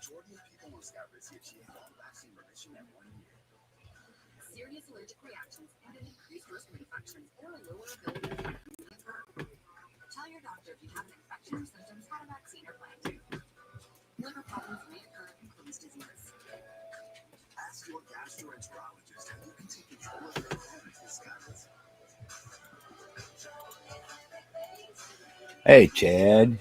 Serious allergic reactions and an increased risk of infections or a lower ability to occur. Tell your doctor if you have an infection or symptoms, had a vaccine or plan to. Liver problems may occur in Crohn's disease. Ask your gastroenterologist how you can take control of your allergies. Hey, Chad.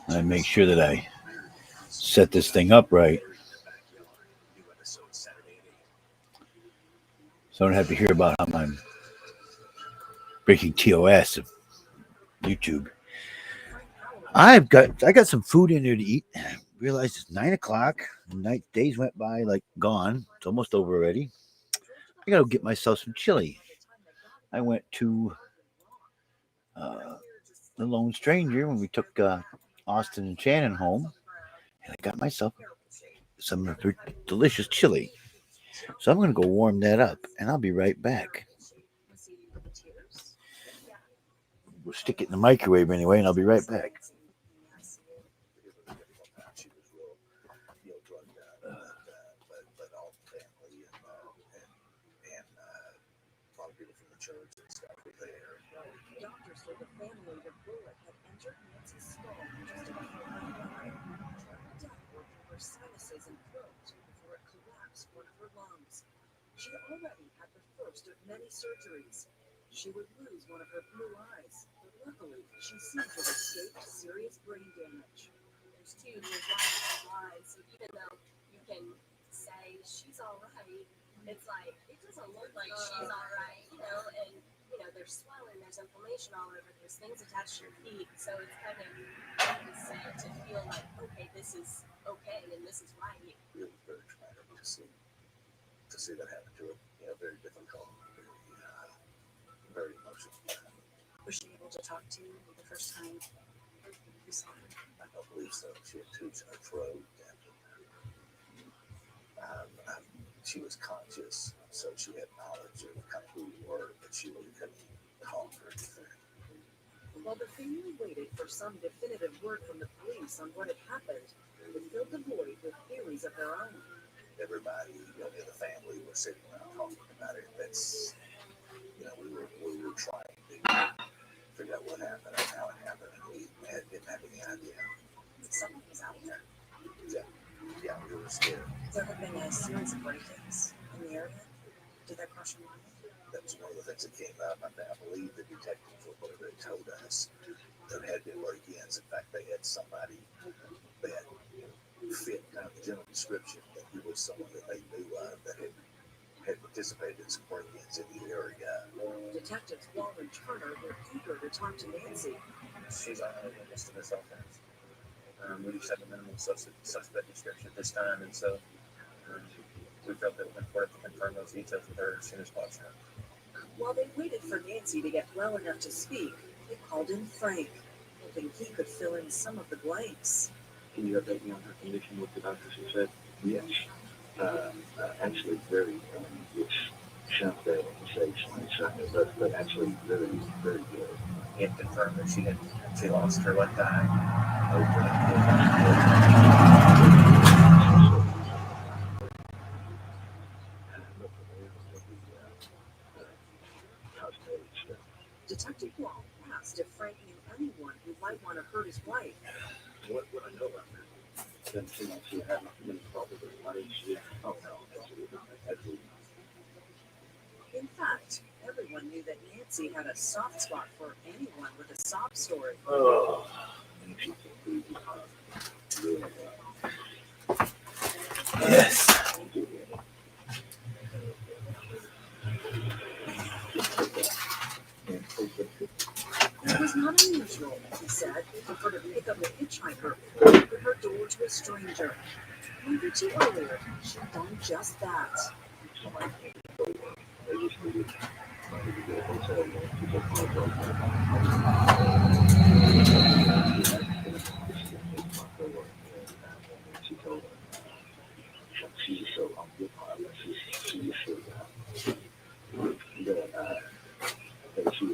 I make sure that I set this thing up right, so I don't have to hear about how I'm breaking TOS of YouTube. I got some food in there to eat. Realized it's 9:00. Days went by like gone. It's almost over already. I gotta get myself some chili. I went to the Lone Stranger when we took Austin and Shannon home, and I got myself some of their delicious chili. So I'm gonna go warm that up, and I'll be right back. We'll stick it in the microwave anyway, and I'll be right back. Doctors told the family the bullet had entered Nancy's skull just above her right eye, trapping downward through her sinuses and throat before it collapsed one of her lungs. She already had the first of many surgeries. She would lose one of her blue eyes, but luckily she seemed to have escaped serious brain damage. There's 2 years lives, so even though you can say she's all right, it's like it doesn't look like she's all right, and there's swelling, there's inflammation all over, there's things attached to your feet, so it's kind of sad to feel like, okay, this is okay and this is right. It was very traumatic to see that happen to her. Very difficult, very emotional. Was she able to talk to you the first time you saw her? I don't believe so. She had tubes in her throat, and she was conscious, so she had knowledge of kind of who we were, but she really couldn't talk or anything. While the family waited for some definitive word from the police on what had happened, they filled the void with theories of their own. Everybody, in the family were sitting around talking about it. That's, we were trying to figure out what happened and how it happened, and we didn't have any idea. Someone was out there. Yeah, we were scared. There had been a series of break-ins in the area. Did that cross your mind? That was one of the things that came up. I believe the detectives were whatever they told us. There had been break-ins. In fact, they had somebody that fit kind of the general description that he was someone that they knew of that had participated in some break-ins in the area. Detectives Wall and Turner were eager to talk to Nancy. She's our only witness to this offense. We just had the minimum suspect description at this time, and so we felt that it was important to confirm those details with her as soon as possible. While they waited for Nancy to get well enough to speak, they called in Frank, hoping he could fill in some of the blanks. Can you update me on her condition, what the doctors have said? Yes. Actually, very, it's shown there in the stage, but actually very, very good. He had confirmed that she lost her left eye. Detective Wall asked if Frank knew anyone who might want to hurt his wife. What would I know about her? Doesn't seem like she had many problems with money. She didn't. Oh, no, absolutely. In fact, everyone knew that Nancy had a soft spot for anyone with a sob story. Oh. Yes. manager. We were too earlier. She'd done just that. They just needed to get a hotel room to get my she told her, she's just so unprepared. She's just so that she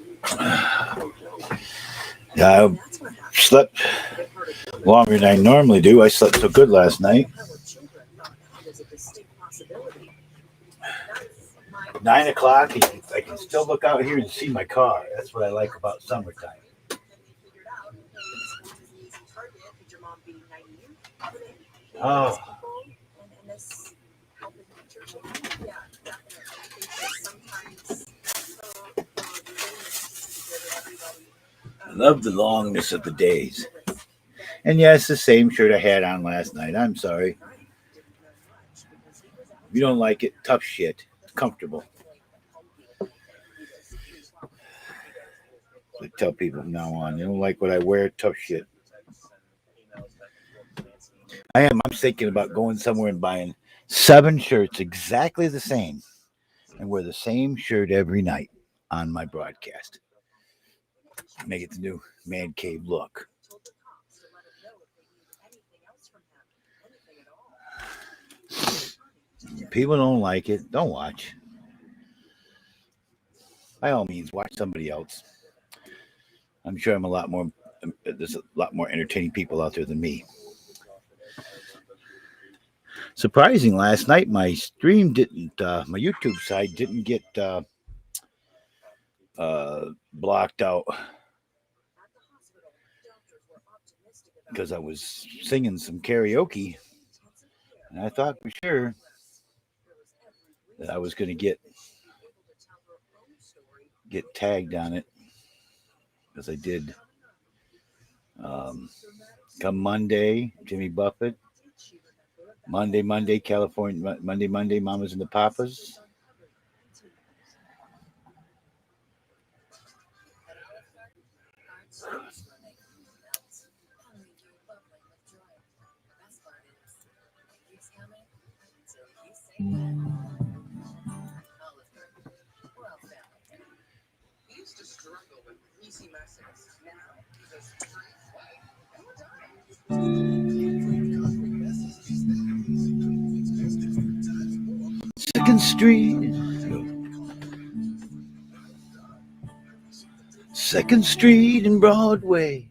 Yeah, I That's what happened. slept It hurt a woman. longer than I normally do. I slept so good last night. How her children thought that was a distinct possibility. That's my 9 o'clock, I can still look out here and see my car. That's what I like about summertime. and they figured out, hey, this is an easy target. Could your mom be naive? Could it? Oh. And this helping the church? Yeah, definitely. I think that sometimes the willingness to give everybody I love the longness of the days. And yes, the same shirt I had on last night. I'm sorry. If you don't like it, tough shit. It's comfortable. I tell people from now on, you don't like what I wear, tough shit. I'm thinking about going somewhere and buying 7 shirts exactly the same and wear the same shirt every night on my broadcast. Make it the new man cave look. People don't like it. Don't watch. By all means, watch somebody else. I'm sure there's a lot more entertaining people out there than me. Surprising, last night my stream didn't, my YouTube side didn't get blocked out because I was singing some karaoke, and I thought for sure that I was going to get tagged on it, because I did. Come Monday, Jimmy Buffett. Monday, California. Monday, Mamas and the Papas. Second Street. Second Street and Broadway.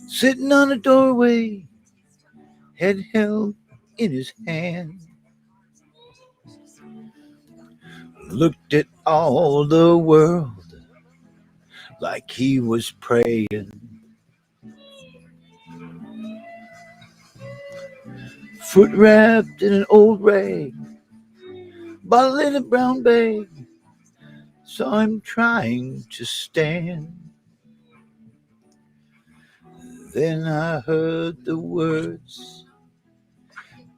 Sitting on a doorway, head held in his hand. Looked at all the world like he was praying. Foot wrapped in an old rag, bottle in a brown bag. Saw him trying to stand. Then I heard the words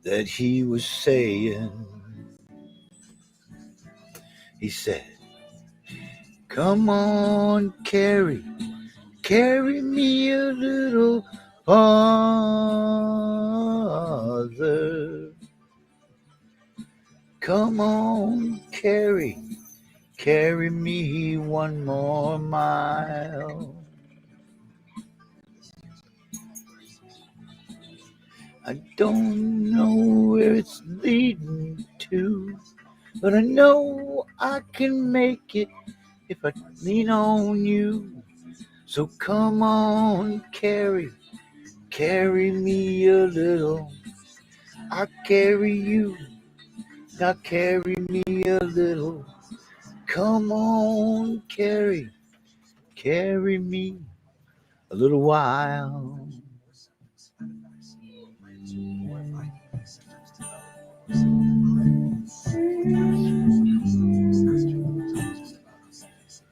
that he was saying. He said, "Come on, carry me a little farther. Come on, carry me one more mile. I don't know where it's leading to, but I know I can make it if I lean on you. So come on, carry me a little. I'll carry you, now carry me a little. Come on, carry me a little while."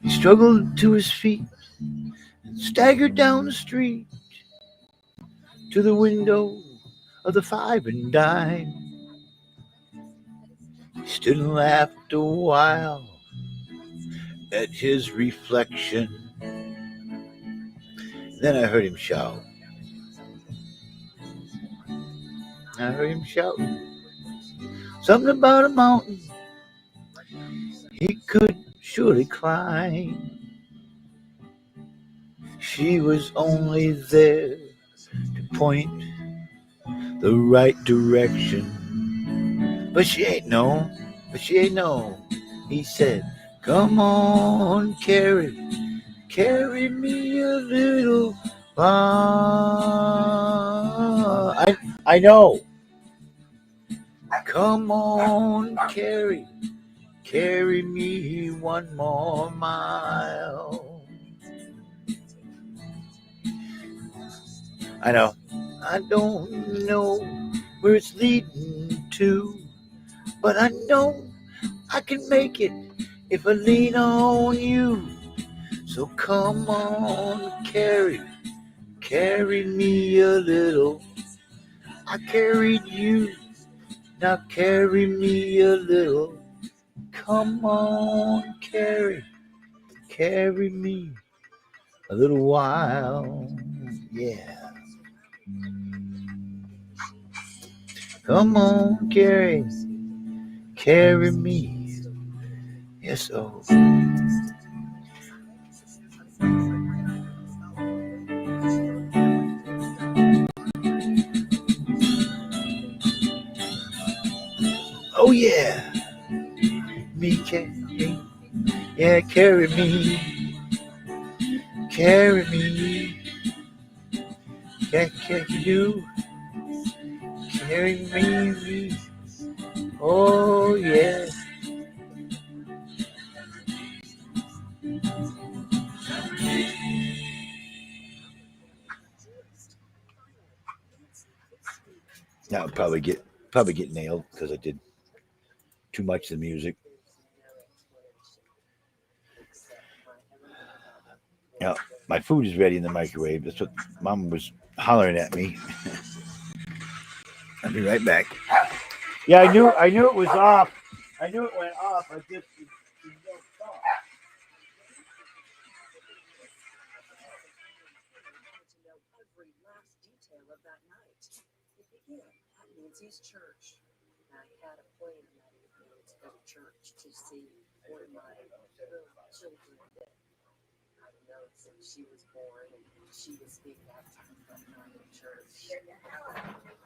He struggled to his feet and staggered down the street to the window of the five and dime. He stood and laughed a while at his reflection. Then I heard him shout, I heard him shout something about a mountain he could surely climb. She was only there to point the right direction. But she ain't know. He said, come on, carry me a little far. I know. Come on, carry me one more mile. I know. I don't know where it's leading to, but I know I can make it if I lean on you. So come on, carry me a little. I carried you, now carry me a little. Come on, carry me a little while. Yeah. Come on, carry me. Yes, oh. Oh yeah. Me carry. Yeah, carry me. Carry me. Can you carry me? Oh yeah. That would probably get nailed because I did too much of the music. Yeah, my food is ready in the microwave. That's what Mom was hollering at me. I'll be right back. Yeah, I knew it was off. I knew it went off. I just don't stop. To know every last detail of that night. It began at Nancy's church. I had a plan that evening to go to church to see one of my little children that I know since she was born, and she was being baptized that night in church.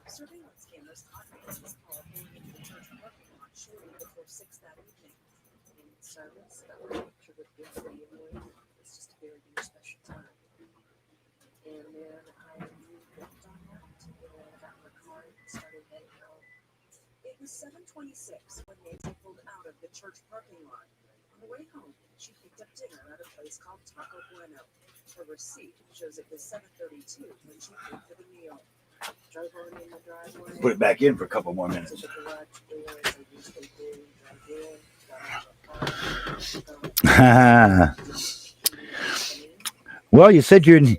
Surveillance cameras caught Nancy's car pulling into the church parking lot shortly before 6 that evening. And sermons that were pictured with good family. It was just a very, very special time. And then I walked on out and got my car and started heading home. It was 7:26 when Nancy pulled out of the church parking lot. On the way home, she picked up dinner at a place called Taco Bueno. Her receipt shows it was 7:32 when she paid for the meal. Drove on in the driveway. Put it back in for a couple more To minutes. the garage door as I usually do. Drove in, got out of the car. Well, you said you're in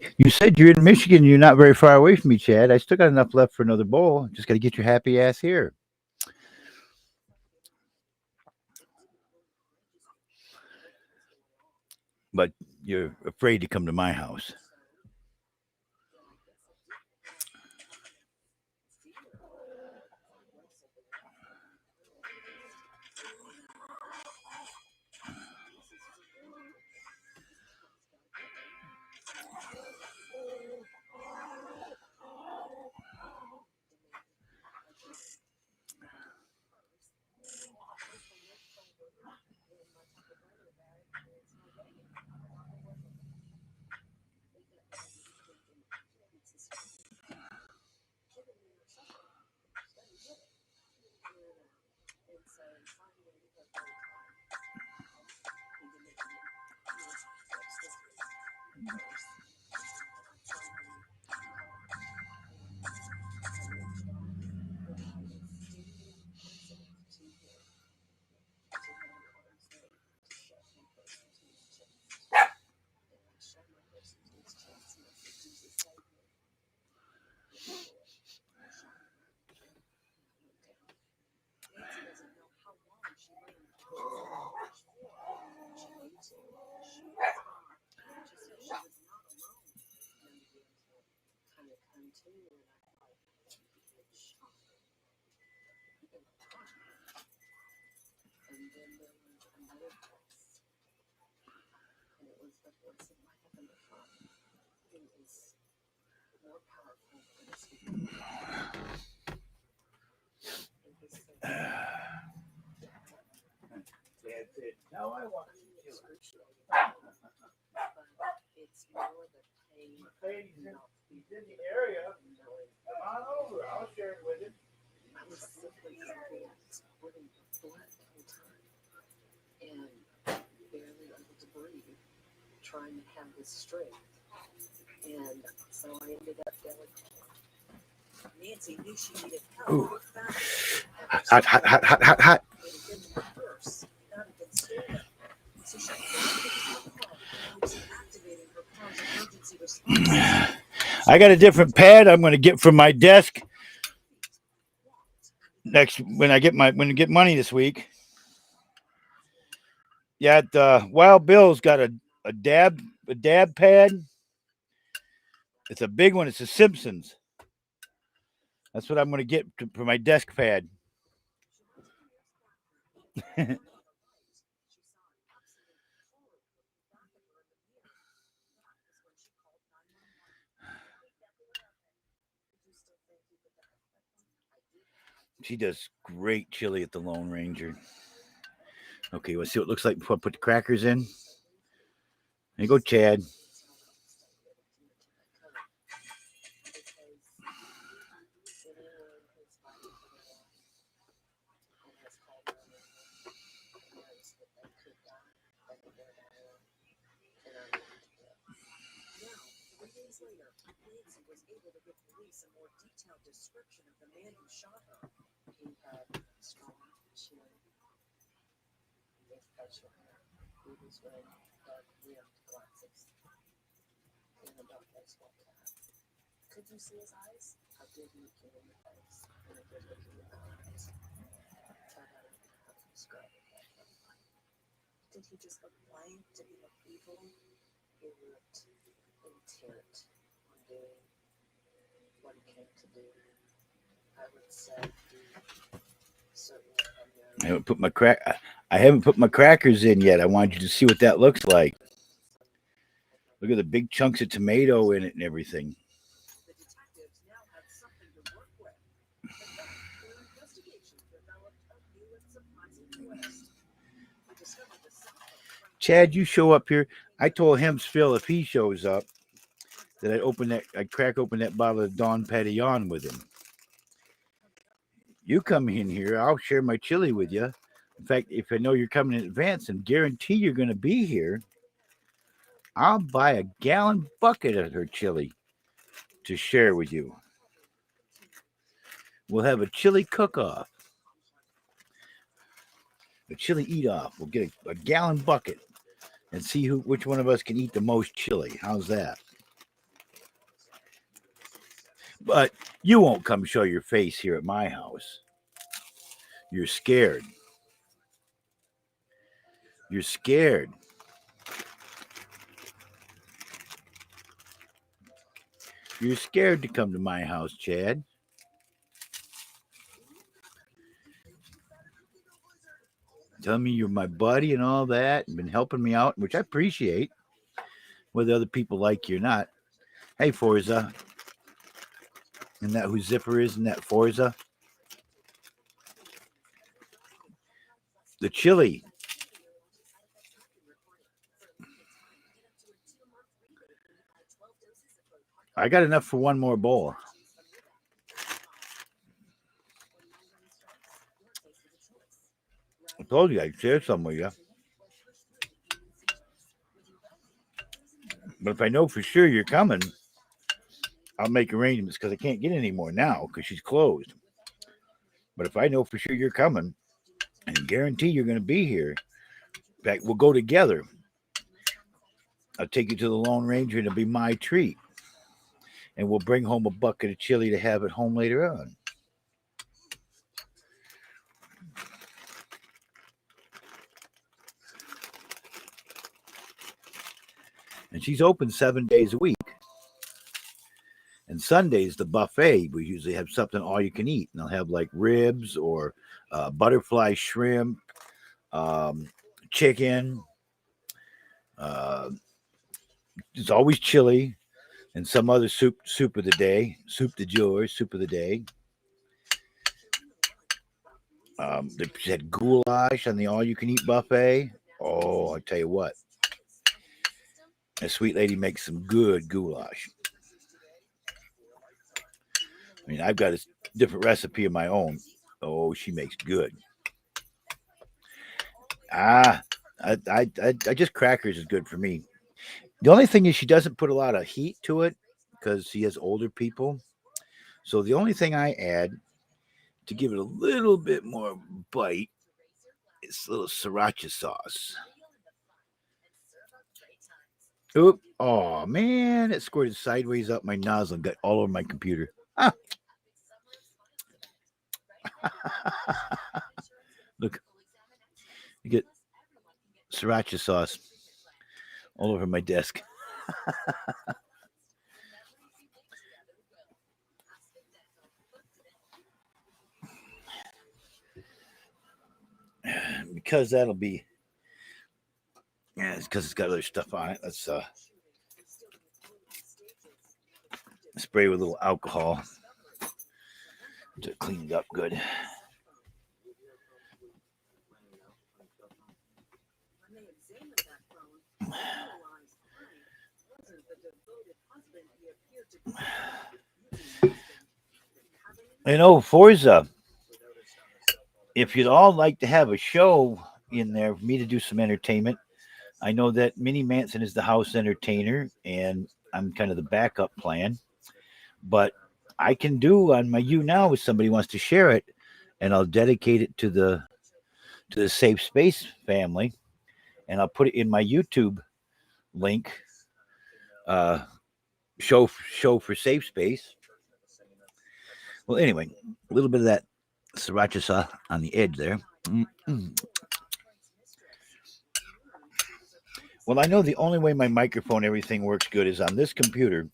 Michigan. You're not very far away from me, Chad. I still got enough left for another bowl. Just got to get your happy ass here. But you're afraid to come to my house. big voice. And it was the voice of my Heavenly Father, who is more powerful than the speaker. And he said, Now I want excruciating, but it's more the pain of not he's in the area. knowing. Come on over. I'll share it with him. I was simply putting the blood the whole time and barely able to breathe, trying to have this strength. And so I ended up delegating. Nancy knew she needed help. Ooh. Hot. Hot. It had been in her purse, not had been stolen. So she grabbed the car and was activating her car's emergency response. I got a different pad I'm going to get from my desk next when I get money this week. Yeah, Wild Bill's got a dab pad. It's a big one. It's a Simpsons. That's what I'm going to get for my desk pad. She does great chili at the Lone Ranger. Okay, let's see what it looks like before I put the crackers in. There you go, Chad. Later, Nancy was able to give police a more detailed description of the man who shot her. He had strong chin, big facial hair. He was wearing dark rimmed glasses and a dark baseball cap. Could you see his eyes? I did look him in the face, and I did look him in the eyes. Tell her how to describe it that way. Did he just look blank? Did he look evil? He looked intent on doing what he came to do. I would say he certainly had no. I haven't put my crackers in yet. I wanted you to see what that looks like. Look at the big chunks of tomato in it and everything. The detectives now had something to work with. And then their investigation developed a new and surprising twist. We discovered the cell phone. Chad, you show up here. I told him, Phil, if he shows up, that I'd crack open that bottle of Don Patillon with him. You come in here, I'll share my chili with you. In fact, if I know you're coming in advance and guarantee you're going to be here, I'll buy a gallon bucket of her chili to share with you. We'll have a chili cook-off, a chili eat-off. We'll get a gallon bucket and see which one of us can eat the most chili. How's that? But you won't come show your face here at my house. You're scared. You're scared. You're scared to come to my house, Chad. Tell me you're my buddy and all that, and been helping me out, which I appreciate, whether other people like you or not. Hey, Forza. Isn't that who Zipper is in that Forza? The chili. I got enough for one more bowl. I told you I'd share some with you. But if I know for sure you're coming, I'll make arrangements because I can't get any more now because she's closed. But if I know for sure you're coming and guarantee you're going to be here, in fact, we'll go together. I'll take you to the Lone Ranger and it'll be my treat. And we'll bring home a bucket of chili to have at home later on. And she's open 7 days a week. And Sundays, the buffet, we usually have something all you can eat. And they'll have like ribs or butterfly shrimp, chicken. There's always chili and some other soup of the day, soup de jour, soup of the day. They had goulash on the all-you-can-eat buffet. Oh, I tell you what, a sweet lady makes some good goulash. I mean, I've got a different recipe of my own. Oh, she makes good. Ah, I just crackers is good for me. The only thing is she doesn't put a lot of heat to it because she has older people. So the only thing I add to give it a little bit more bite is a little sriracha sauce. Oop! Oh man, it squirted sideways up my nozzle and got all over my computer. Ah. Look, you get sriracha sauce all over my desk. Because that'll be, yeah, it's because it's got other stuff on it. Let's spray with a little alcohol to clean it up good. When they examined that phone, they realized Frank wasn't the devoted husband he appeared to be. You know, Forza, if you'd all like to have a show in there for me to do some entertainment, I know that Minnie Manson is the house entertainer and I'm kind of the backup plan, but I can do on my YouNow if somebody wants to share it, and I'll dedicate it to the Safe Space family, and I'll put it in my YouTube link. Show for Safe Space. Well, anyway, a little bit of that sriracha sauce on the edge there. Mm-mm. Well, I know the only way my microphone, everything works good is on this computer.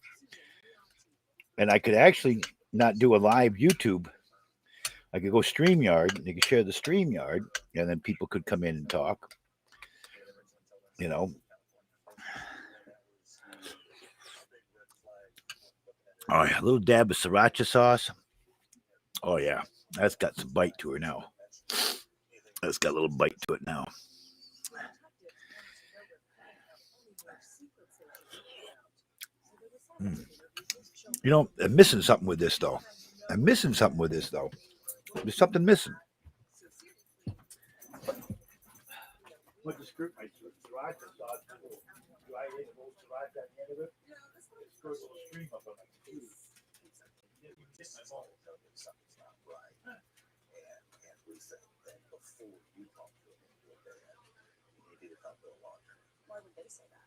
And I could actually not do a live YouTube. I could go StreamYard, and you could share the StreamYard, and then people could come in and talk. You know. Oh, yeah, a little dab of sriracha sauce. Oh, yeah, that's got some bite to her now. That's got a little bite to it now. You know, I'm missing something with this, though. There's something missing. What the script? Sriracha sauce. Do I hit a little sriracha at the end of it? Squirt a little stream up on my computer. Something's not right. And we think that before you talk to them, you need to talk to a lawyer. Why would they say that?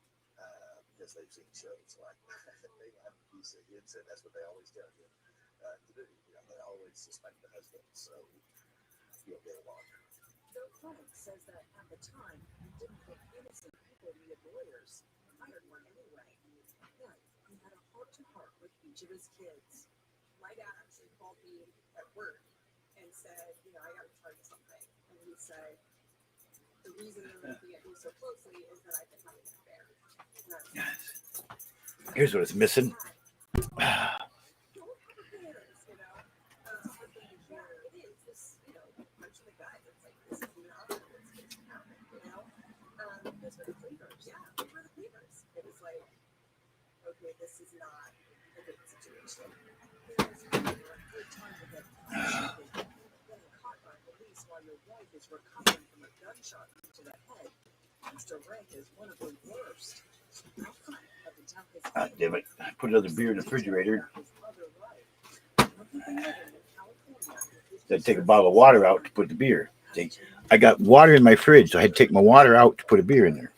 Because they've seen shows like they have PC and said that's what they always tell you to do. You know, they always suspect the husband, so you'll get a lawyer. Though Frank says that at the time he didn't think innocent people needed lawyers, hired one anyway. Then he had a heart-to-heart with each of his kids. My dad actually called me at work and said, you know, I got to tell you something. And he said, the reason they're looking at me so closely is that I've been having an affair. Here's what it's missing. This is not a good situation. Getting caught by police while your wife is recovering from a gunshot to the head. Mr. Rank is one of the worst. Outcome of the death is Ah, damn it. I put another beer in the refrigerator. Then take a bottle of water out to put the beer. See, I got water in my fridge, so I had to take my water out to put a beer in there.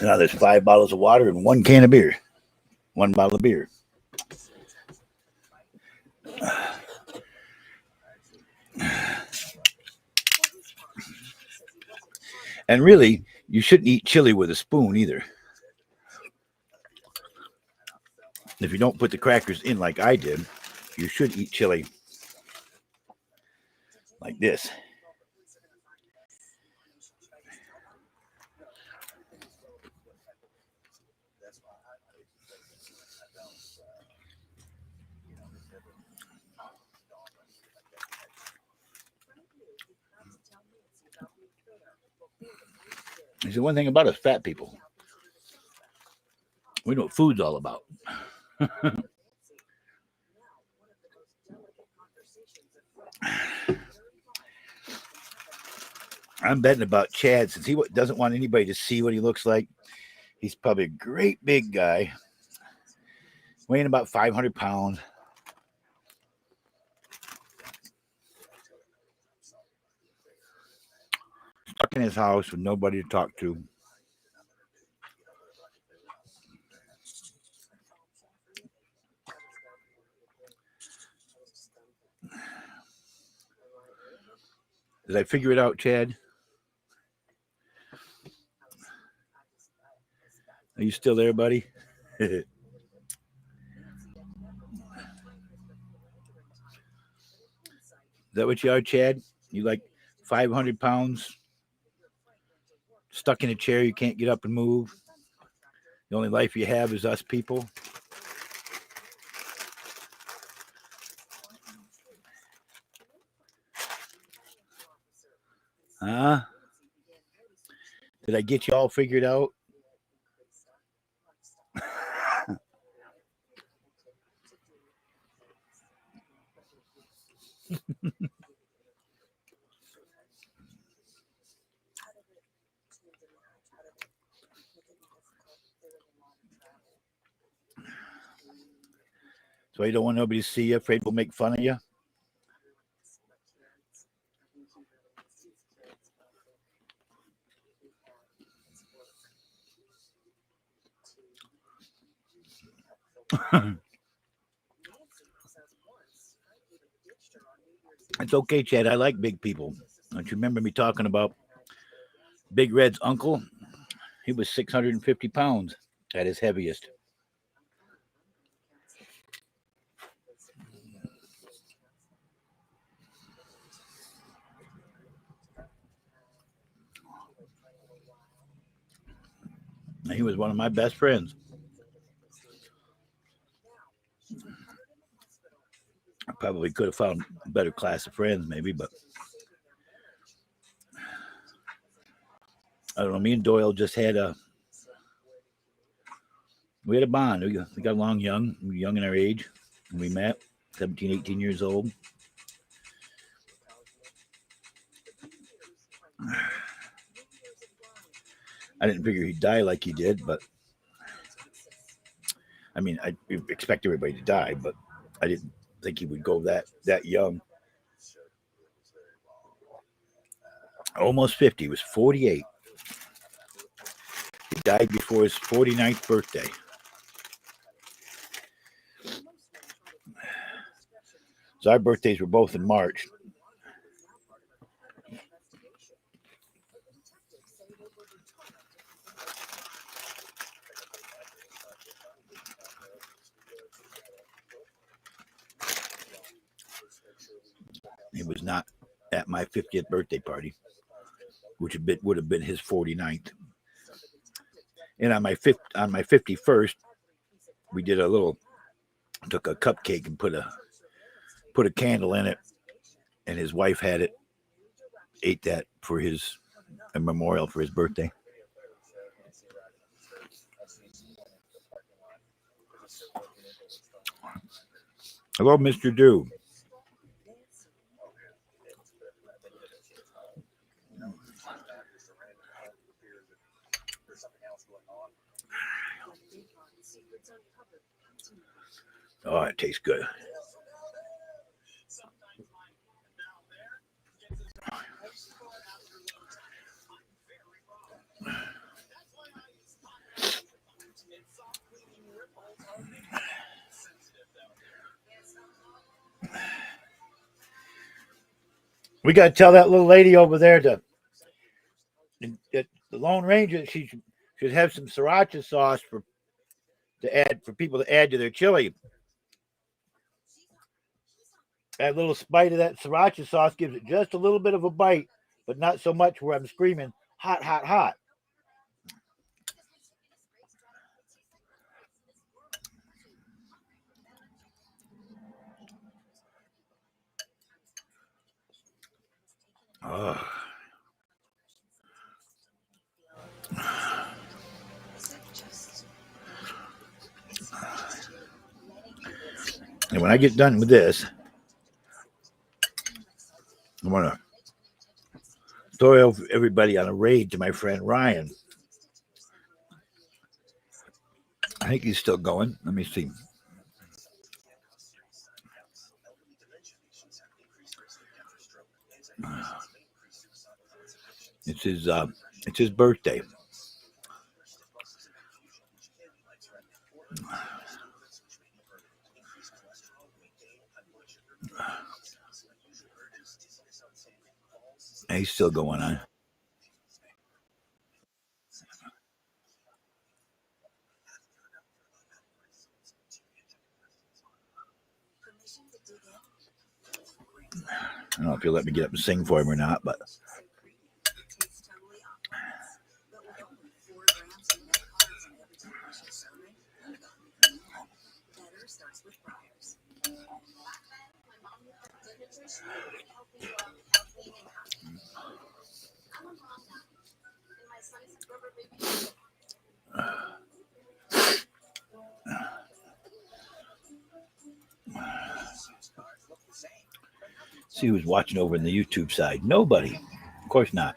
Now there's 5 bottles of water and 1 can of beer. 1 bottle of beer. And really, you shouldn't eat chili with a spoon either. If you don't put the crackers in like I did, you should eat chili like this. It's the one thing about us fat people. We know what food's all about. I'm betting about Chad since he doesn't want anybody to see what he looks like. He's probably a great big guy, weighing about 500 pounds. Stuck in his house with nobody to talk to. Did I figure it out, Chad? Are you still there, buddy? Is that what you are, Chad? You like 500 pounds, stuck in a chair, you can't get up and move. The only life you have is us people. Huh? Did I get you all figured out? So you don't want nobody to see you, afraid we'll make fun of you? It's okay, Chad. I like big people. Don't you remember me talking about Big Red's uncle? He was 650 pounds at his heaviest. He was one of my best friends. I probably could have found a better class of friends, maybe, but I don't know. Me and Doyle just had a bond. We got along young. We were young in our age when we met, 17, 18 years old. I didn't figure he'd die like he did, but I mean, I expect everybody to die, but I didn't think he would go that young. Almost 50. He was 48. He died before his 49th birthday. So our birthdays were both in March. He was not at my 50th birthday party, which would have been his 49th. And on my 51st, we did took a cupcake and put a candle in it, and his wife had it, ate that for a memorial for his birthday. Hello, Mr. Dew. Oh, it tastes good. We got to tell that little lady over there the Lone Ranger she should have some sriracha sauce for people to add to their chili. That little spite of that sriracha sauce gives it just a little bit of a bite, but not so much where I'm screaming, hot, hot, hot. Oh. And when I get done with this, I'm going to throw everybody on a raid to my friend Ryan. I think he's still going. Let me see. It's his birthday. He's still going on. I don't know if he'll let me get up and sing for him or not, but see who's watching over in the YouTube side. Nobody. Of course not.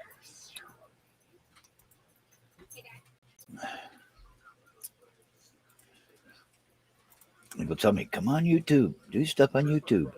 People tell me, come on YouTube. Do stuff on YouTube.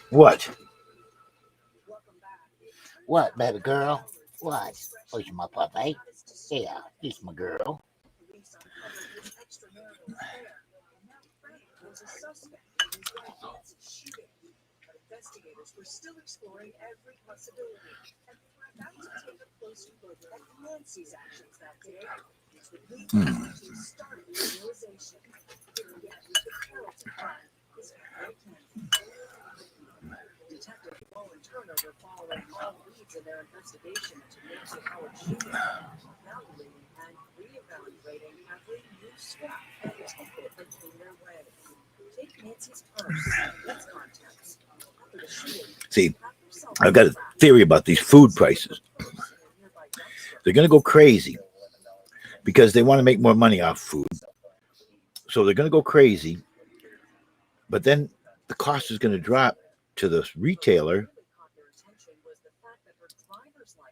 What? What, baby girl? What? Who's my puppy? Yeah, he's my girl. Investigators were still exploring every possibility, and they were about to take a closer look at Nancy's actions that day, which would lead them to startling realization. Here again, the Carrollton crime is very Detective Paul and Turner were following all leads in their investigation into Nancy Howard's shooting, evaluating and reevaluating every new step and tidbit that came their way. Take Nancy's purse and its contents. See, I've got a theory about these food prices. They're going to go crazy because they want to make more money off food. So they're going to go crazy, but then the cost is going to drop to the retailer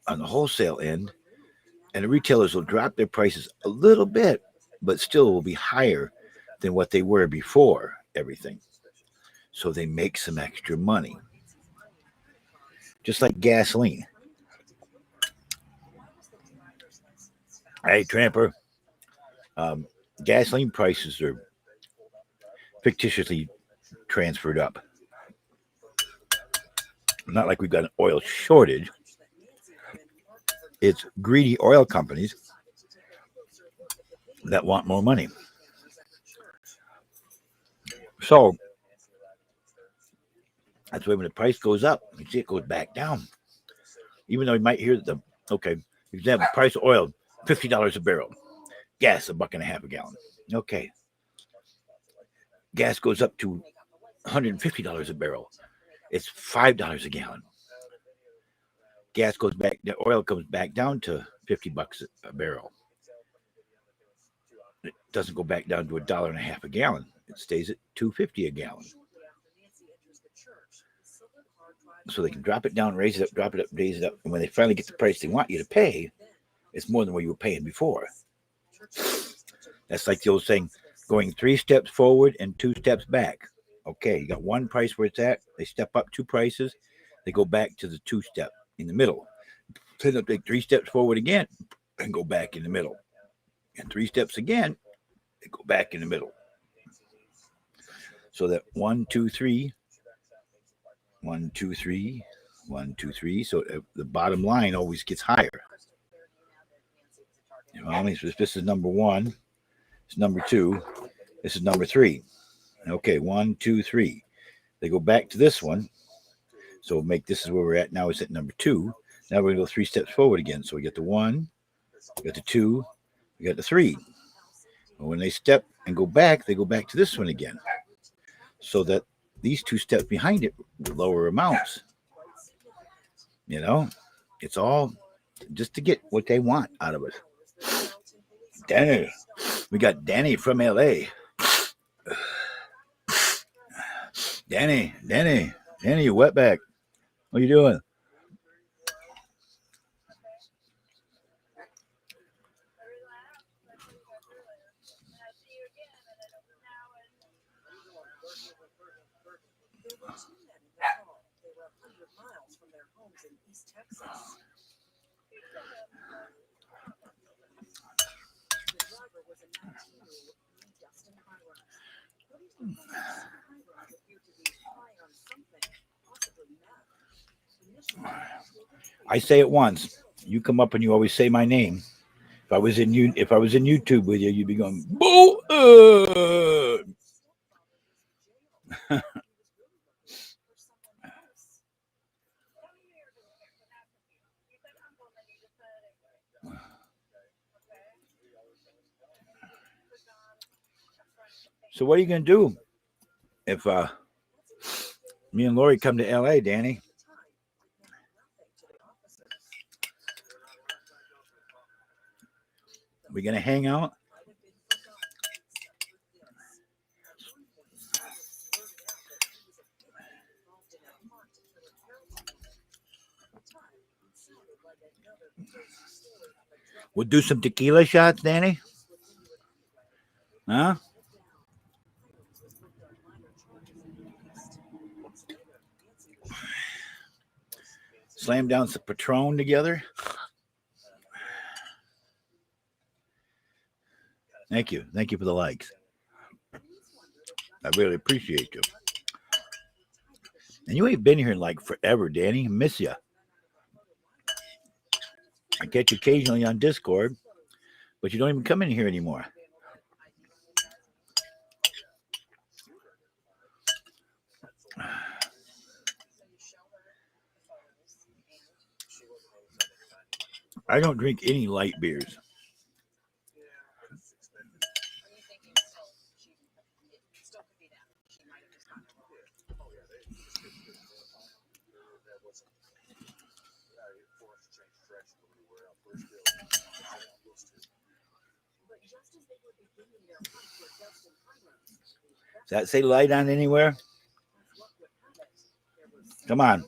on the wholesale end, and the retailers will drop their prices a little bit, but still will be higher than what they were before everything. So they make some extra money. Just like gasoline. Hey, Tramper. Gasoline prices are fictitiously transferred up. Not like we've got an oil shortage. It's greedy oil companies that want more money. So that's why when the price goes up, you see it goes back down. Even though you might hear the, okay, example, price of oil, $50 a barrel. Gas, $1.50 a gallon. Okay. Gas goes up to $150 a barrel. It's $5 a gallon. Gas goes back, the oil comes back down to $50 a barrel. It doesn't go back down to $1.50 a gallon. It stays at $2.50 a gallon. So they can drop it down, raise it up, drop it up, raise it up. And when they finally get the price they want you to pay, it's more than what you were paying before. That's like the old saying, going 3 steps forward and 2 steps back. Okay, you got one price where it's at. They step up 2 prices. They go back to the 2 step in the middle. Then they'll take 3 steps forward again and go back in the middle. And 3 steps again, they go back in the middle. So that 1, 2, 3, 1, 2, 3, 1, 2, 3. So the bottom line always gets higher. You know, so this is number 1. It's number 2. This is number 3. Okay, 1, 2, 3. They go back to this one. So make this is where we're at now. It's at number 2. Now we're gonna go 3 steps forward again. So we get the 1, we got the 2, we got the 3. And when they step and go back, they go back to this one again. So that these 2 steps behind it with lower amounts. You know, it's all just to get what they want out of us. Danny, we got Danny from LA. Danny, you wetback. What are you doing? There were 2 men in the call. They were 100 miles from their homes in East Texas. The driver was a 19-year-old named Dustin Hiram. Police Hiram appeared to be high on something, possibly meth. Initially, I say it once. You come up and you always say my name. If I was in YouTube with you, you'd be going, boo. So what are you gonna do if me and Lori come to LA, Danny? We gonna hang out? We'll do some tequila shots, Danny. Huh? Slam down some Patron together. Thank you for the likes. I really appreciate you. And you ain't been here in like forever, Danny. I miss you. I catch you occasionally on Discord, but you don't even come in here anymore. I don't drink any light beers. Does that say light on anywhere? Come on.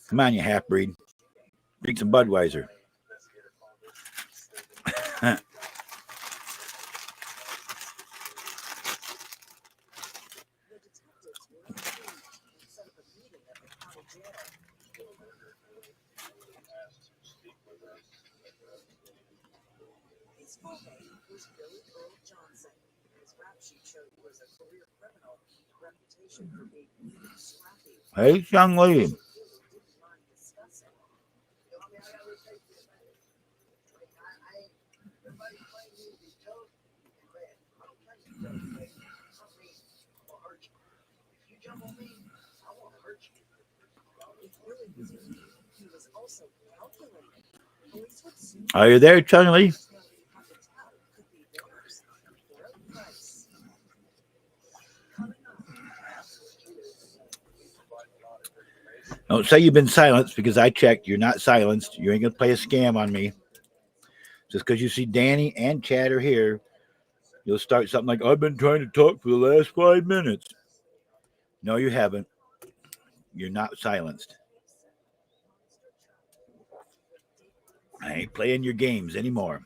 Come on, you half breed. Drink some Budweiser. Hey, young lady. Are you there, Chung-Lee? Don't say you've been silenced because I checked. You're not silenced. You ain't going to play a scam on me. Just because you see Danny and Chad are here, you'll start something like, I've been trying to talk for the last 5 minutes. No, you haven't. You're not silenced. I ain't playing your games anymore.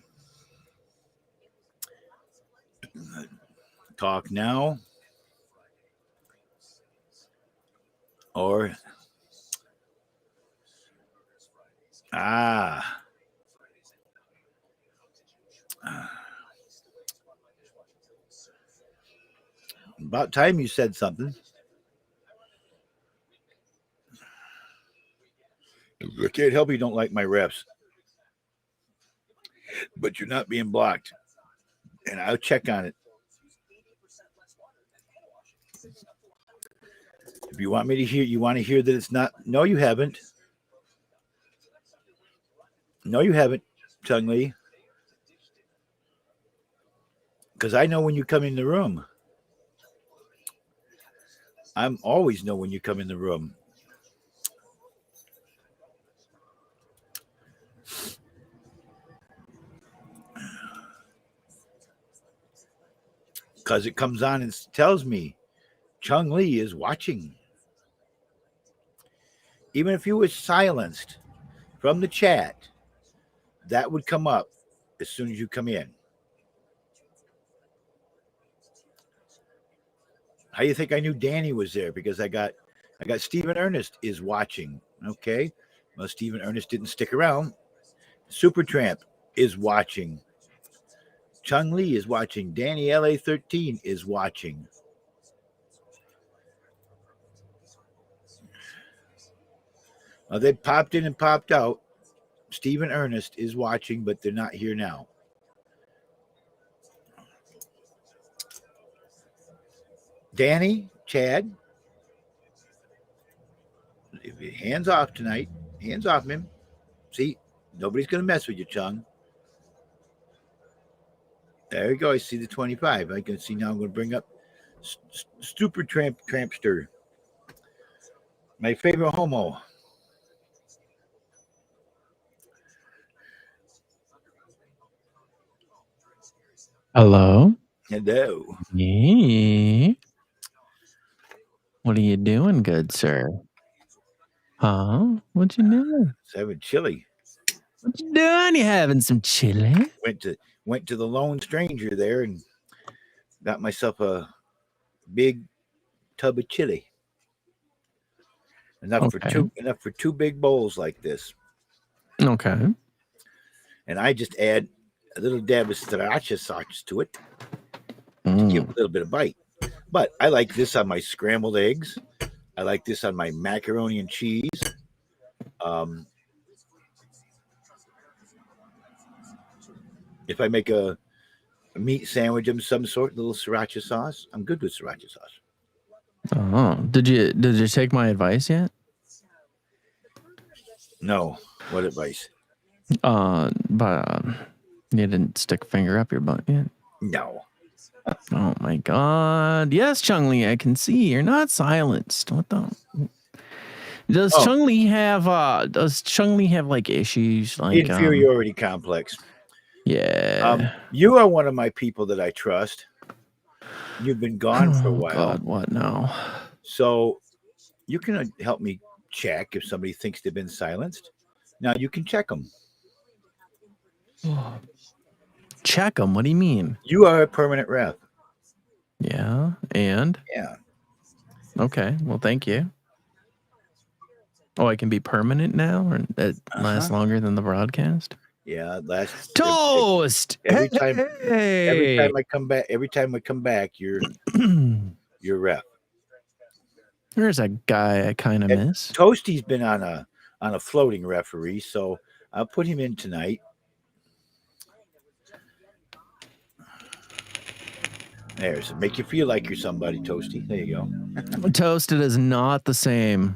Talk now or about time you said something. I can't help you don't like my reps, but you're not being blocked, and I'll check on it You want me to hear? You want to hear that it's not? No, you haven't. No, you haven't, Chung Lee. Because I know when you come in the room. I'm always know when you come in the room. Because it comes on and tells me Chung Lee is watching. Even if you were silenced from the chat, that would come up as soon as you come in. How do you think I knew Danny was there? Because I got Stephen Ernest is watching. Okay. Well, Stephen Ernest didn't stick around. Supertramp is watching. Chung Lee is watching. Danny LA13 is watching. They popped in and popped out. Stephen Ernest is watching, but they're not here now. Danny, Chad, hands off tonight. Hands off him. See, nobody's going to mess with you, Chung. There you go. I see the 25. I can see now. I'm going to bring up Super Trampster. My favorite homo. Hello. Hello. Yeah. What are you doing, good sir? Huh? What you doing? It's having chili. What you doing? You having some chili? Went to the Lone Stranger there and got myself a big tub of chili. Enough for two big bowls like this. Okay. And I just add a little dab of sriracha sauce to it to give a little bit of bite. But I like this on my scrambled eggs. I like this on my macaroni and cheese. If I make a meat sandwich of some sort, a little sriracha sauce, I'm good with sriracha sauce. Oh, did you take my advice yet? No. What advice? But you didn't stick a finger up your butt yet? No. Oh my God! Yes, Chung Lee, I can see you're not silenced. What the? Does Chung Lee have like issues like inferiority complex? Yeah. You are one of my people that I trust. You've been gone for a while. God, what now? So you can help me check if somebody thinks they've been silenced. Now you can check them. Check them? What do you mean? You are a permanent rep. Yeah, and? Yeah. Okay, well, thank you. Oh, I can be permanent now, or that lasts longer than the broadcast? Yeah, toast. Every time I come back, you're rep. There's a guy I kind of miss. Toasty's been on a floating referee, so I'll put him in tonight. There's make you feel like you're somebody, Toasty. There you go. Toasted is not the same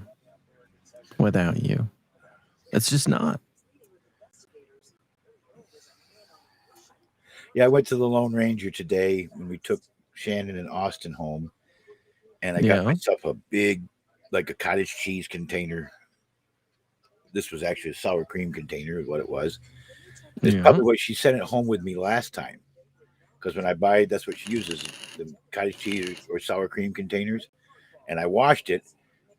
without you. It's just not. Yeah, I went to the Lone Ranger today when we took Shannon and Austin home, and I got myself a big, like a cottage cheese container. This was actually a sour cream container, is what it was. It's probably what she sent it home with me last time. Because when I buy it, that's what she uses, the cottage cheese or sour cream containers. And I washed it,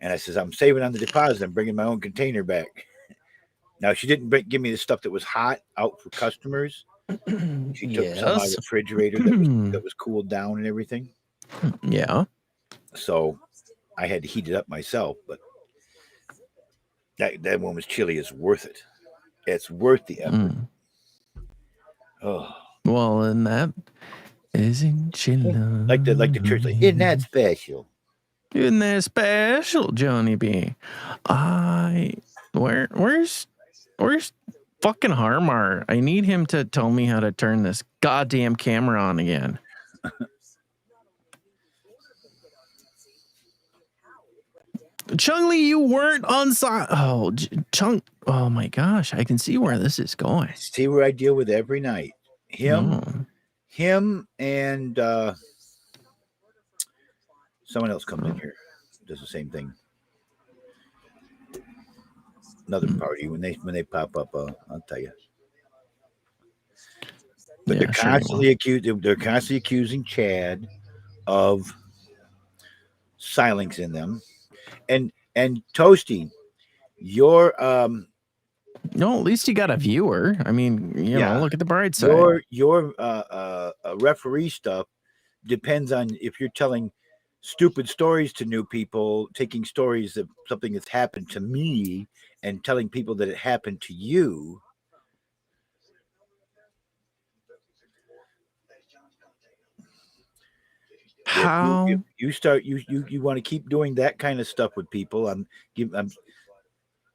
and I says, I'm saving on the deposit. I'm bringing my own container back. Now, she didn't give me the stuff that was hot out for customers. She took some out of the refrigerator that was cooled down and everything. Yeah. So I had to heat it up myself. But that woman's chili is worth it. It's worth the effort. Oh. Well, and that isn't chili. Like the church, like, isn't that special? Isn't that special, Johnny B? Where's fucking Harmar? I need him to tell me how to turn this goddamn camera on again. Chung Lee, you weren't on side. Oh, Chung. Oh my gosh, I can see where this is going. See where I deal with every night. Him, Oh. him, and someone else comes in here, does the same thing. Another party when they pop up, I'll tell you. But Yeah, they're sure you constantly accused. They're constantly accusing Chad of silencing them, and Toasty, your No, at least you got a viewer. I mean, you know, Yeah. look at the bright side. your referee stuff depends on if you're telling stupid stories to new people, taking stories of something that's happened to me and telling people that it happened to you. How? If you start you want to keep doing that kind of stuff with people,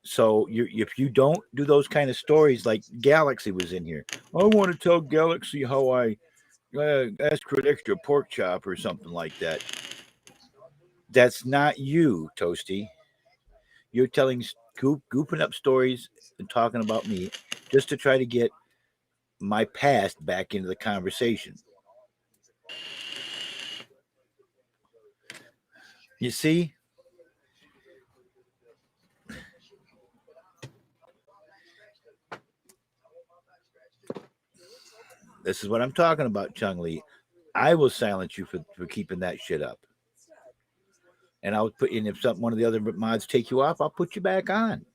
so if you don't do those kind of stories, like Galaxy was in here, I want to tell Galaxy how I asked for an extra pork chop or something like that. That's not you, Toasty. You're telling goofing up stories and talking about me just to try to get my past back into the conversation. You see? This is what I'm talking about, Chung Lee. I will silence you for keeping that shit up. And I'll put in if one of the other mods take you off, I'll put you back on.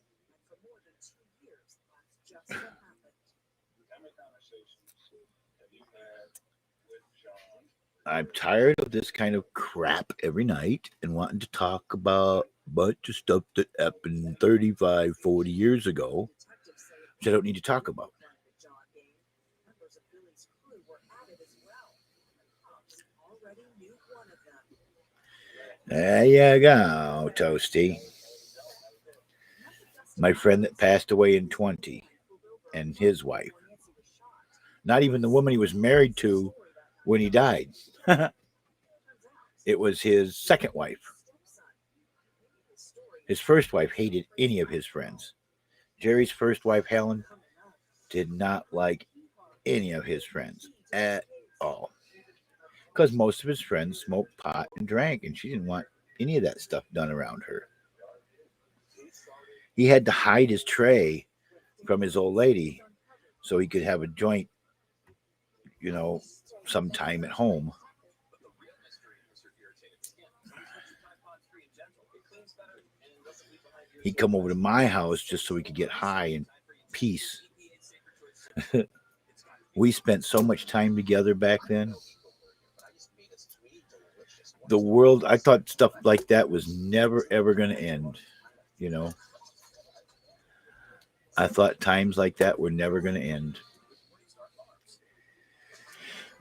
I'm tired of this kind of crap every night and wanting to talk about a bunch of stuff that happened 35, 40 years ago, which I don't need to talk about. There you go, Toasty. My friend that passed away in 20 and his wife. Not even the woman he was married to when he died. It was his second wife. His first wife hated any of his friends. Jerry's first wife, Helen, did not like any of his friends at all. Because most of his friends smoked pot and drank, and she didn't want any of that stuff done around her. He had to hide his tray from his old lady so he could have a joint, sometime at home. He'd come over to my house just so we could get high in peace. We spent so much time together back then. The world, I thought stuff like that was never, ever going to end, I thought times like that were never going to end.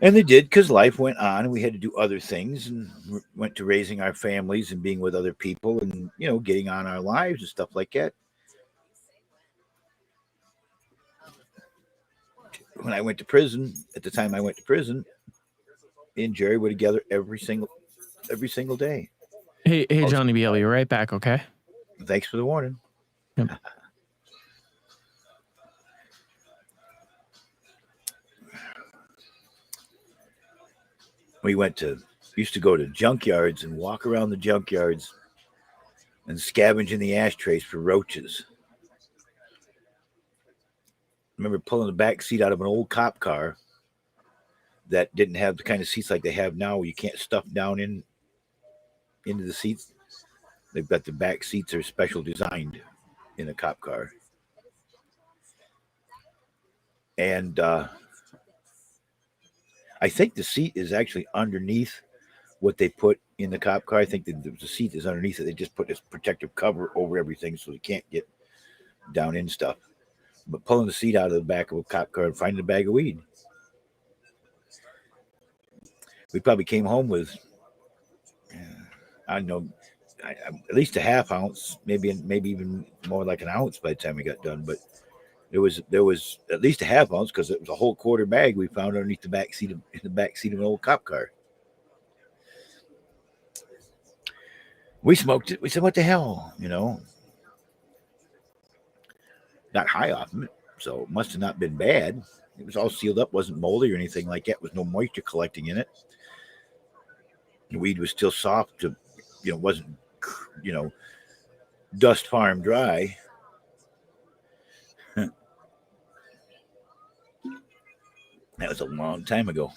And they did because life went on and we had to do other things and went to raising our families and being with other people and, getting on our lives and stuff like that. When I went to prison, at the time I went to prison, me and Jerry were together every single day. Hey, Johnny B, I'll be right back, okay? Thanks for the warning. Yep. We used to go to junkyards and walk around the junkyards and scavenge in the ashtrays for roaches. I remember pulling the back seat out of an old cop car that didn't have the kind of seats like they have now where you can't stuff down into the seats. They've got the back seats are special designed in a cop car. And I think the seat is actually underneath what they put in the cop car. I think that the seat is underneath it. They just put this protective cover over everything so they can't get down in stuff. But pulling the seat out of the back of a cop car and finding a bag of weed. We probably came home with, I don't know, at least a half ounce, maybe even more like an ounce by the time we got done. But there was at least a half ounce because it was a whole quarter bag we found underneath the back seat of an old cop car. We smoked it. We said, what the hell? You know, got high off of it. So it must have not been bad. It was all sealed up, wasn't moldy or anything like that. There was no moisture collecting in it. The weed was still soft to, wasn't, you know, dust farm dry. That was a long time ago.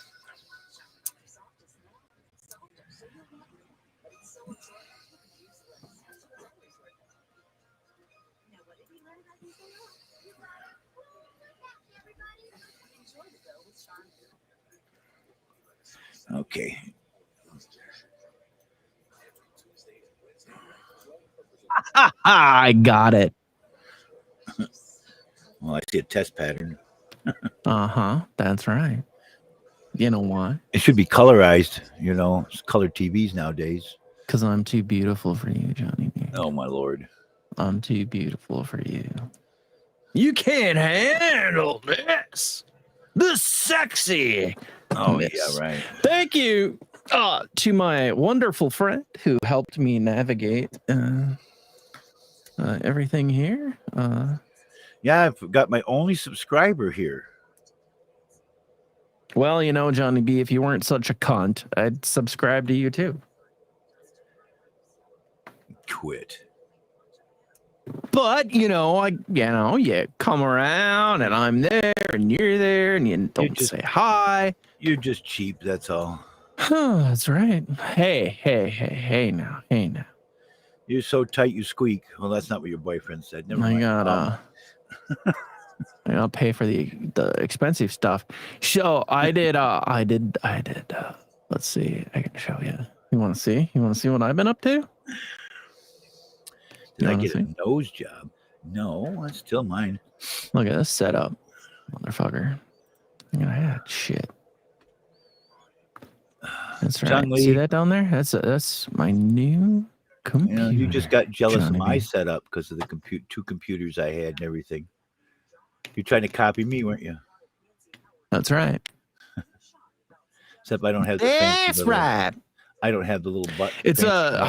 Okay. I got it. Well, I see a test pattern. That's right. You know why? It should be colorized. It's colored TVs nowadays. Because I'm too beautiful for you, Johnny B. Oh my lord. I'm too beautiful for you. You can't handle this. The sexy. Oh yeah, right. Thank you to my wonderful friend who helped me navigate everything here. Yeah, I've got my only subscriber here. Well, Johnny B, if you weren't such a cunt, I'd subscribe to you too. Quit. But you come around and I'm there and you're there and you don't say hi. You're just cheap, that's all. That's right. Hey now. You're so tight you squeak. Well, that's not what your boyfriend said. Never mind. I gotta pay for the expensive stuff. So I did. Let's see. I can show you. You want to see? You want to see what I've been up to? Did I get a nose job? No, that's still mine. Look at this setup, motherfucker. Look at that shit. That's right. See that down there? That's my new computer. You just got jealous of my setup because of the two computers I had and everything. You're trying to copy me, weren't you? That's right. Except I don't have the That's right. I don't have the little button. It's a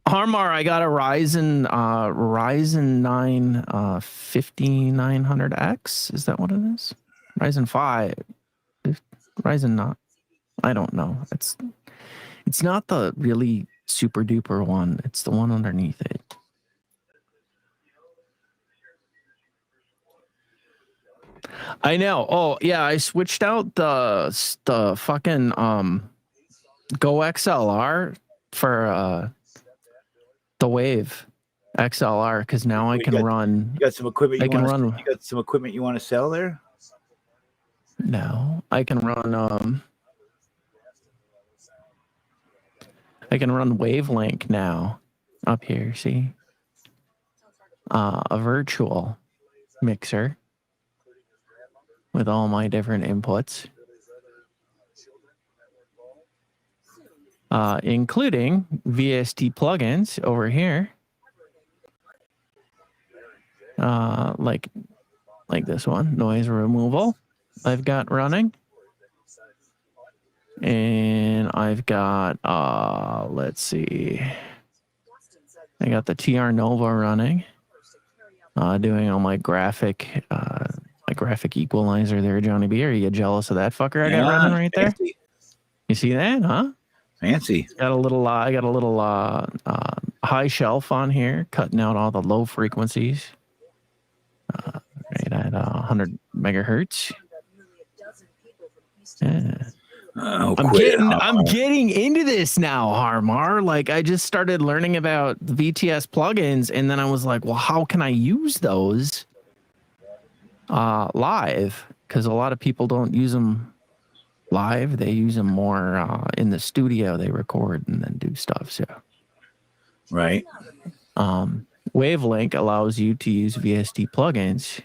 Harmar. I got a Ryzen 9 5900X. Is that what it is? Ryzen 5. Ryzen not. I don't know. It's not the really super duper one. It's the one underneath it. I know. Oh yeah, I switched out the fucking Go XLR for the Wave XLR because now I can run. You got some equipment. You got some equipment you want to sell there? No, I can run. I can run Wavelink now up here. See, a virtual mixer with all my different inputs, including VST plugins over here, like this one, noise removal. I've got running, and I've got let's see, I got the TR Nova running, doing all my graphic equalizer there, Johnny B. Are you jealous of that fucker I got running right there? You see that, huh? Fancy. I got a little high shelf on here, cutting out all the low frequencies. Right at 100 megahertz. Yeah. I'm getting into this now, Harmar. Like I just started learning about the VTS plugins, and then I was like, well, how can I use those live? Because a lot of people don't use them live. They use them more in the studio. They record and then do stuff. So, right. Wavelink allows you to use VST plugins.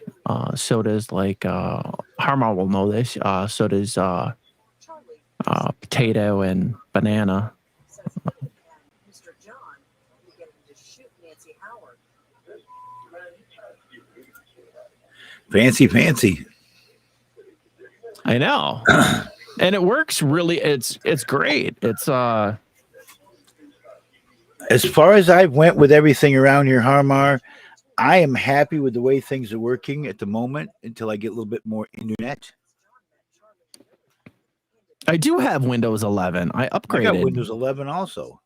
So does Harmar will know this. So does Potato and Banana. Fancy. I know. And it works really. It's great. It's As far as I went with everything around here, Harmar, I am happy with the way things are working at the moment until I get a little bit more internet. I do have Windows 11. I I got upgraded. Windows 11 also.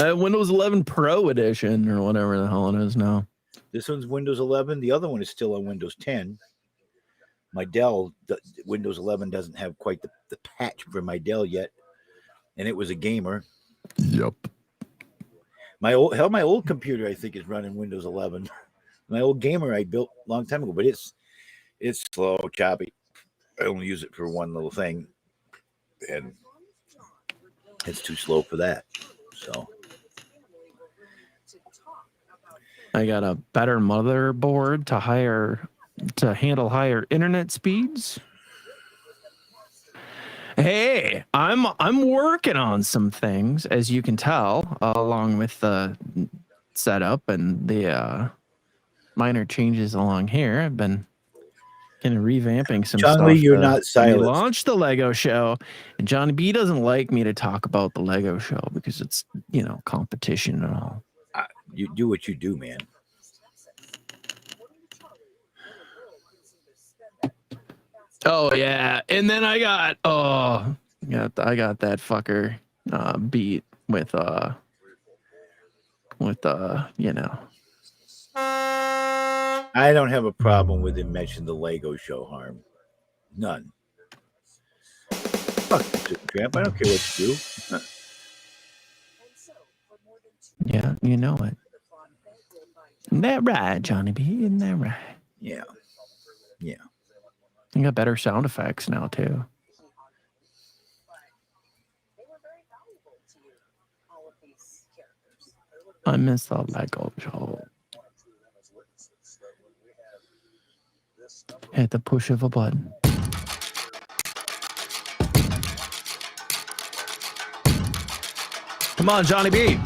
Windows 11 Pro Edition or whatever the hell it is now. This one's Windows 11. The other one is still on Windows 10. My Dell, Windows 11 doesn't have quite the patch for my Dell yet. And it was a gamer. Yep. My old computer, I think, is running Windows 11. My old gamer I built a long time ago, but it's slow, choppy. I only use it for one little thing, and it's too slow for that. So I got a better motherboard to handle higher internet speeds. Hey, I'm working on some things, as you can tell, along with the setup and the minor changes along here. I've been kind of revamping some Chung stuff. Lee, you're not silenced. We launched the Lego show, and Johnny B doesn't like me to talk about the Lego show because it's, competition and all. You do what you do, man. Oh yeah, and then I got that fucker beat with I don't have a problem with him mentioning the Lego show, Harm. None. Fuck you, Tramp. I don't care what you do. Yeah, you know it. Isn't that right, Johnny B? Isn't that right? Yeah. You got better sound effects now too. I miss the Lego show. At the push of a button. Come on, Johnny B.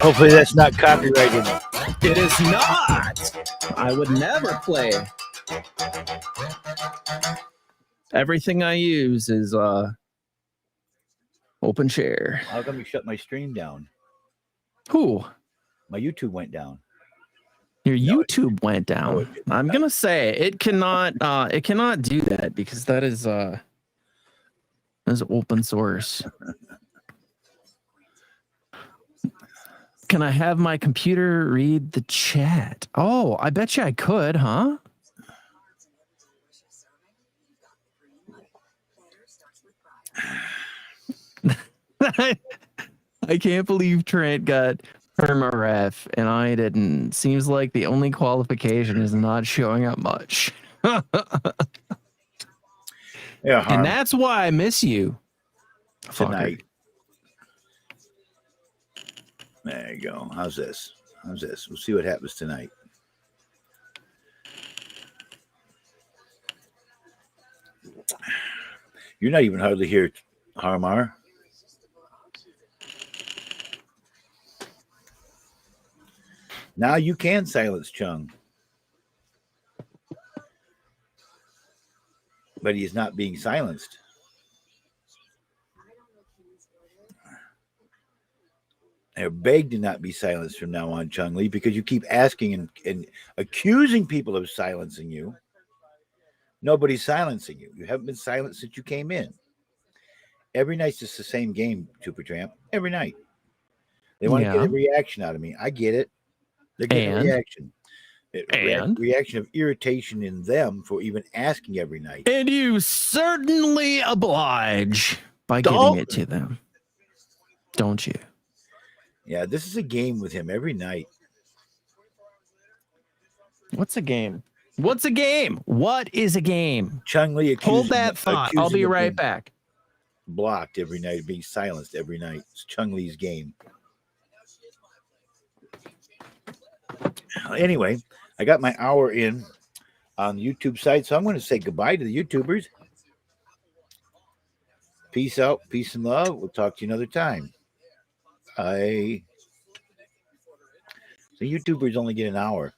Hopefully that's not copyrighted. It is not. I would never play. Everything I use is open share. How come you shut my stream down? Who? My YouTube went down. Your YouTube went down. I'm gonna say it cannot do that because that is open source. Can I have my computer read the chat? Oh, I bet you I could, huh? I can't believe Trent got perma-ref and I didn't. Seems like the only qualification is not showing up much. Yeah, Harm. And that's why I miss you. Tonight. There you go. How's this? We'll see what happens tonight. You're not even hardly here, Harmar. Now you can silence Chung. But he is not being silenced. I beg to not be silenced from now on, Chung Lee, because you keep asking and accusing people of silencing you. Nobody's silencing you. You haven't been silenced since you came in. Every night's just the same game, Super Tramp. Every night. They want to get a reaction out of me. I get it. They're getting a reaction. Reaction of irritation in them for even asking every night. And you certainly oblige by giving it to them. Don't you? Yeah, this is a game with him every night. What's a game? What's a game? What is a game? Chung Lee, hold that thought. I'll be right back. Blocked every night, being silenced every night. It's Chung Lee's game. Anyway, I got my hour in on the YouTube site, so I'm going to say goodbye to the YouTubers. Peace out. Peace and love. We'll talk to you another time. The YouTubers only get an hour.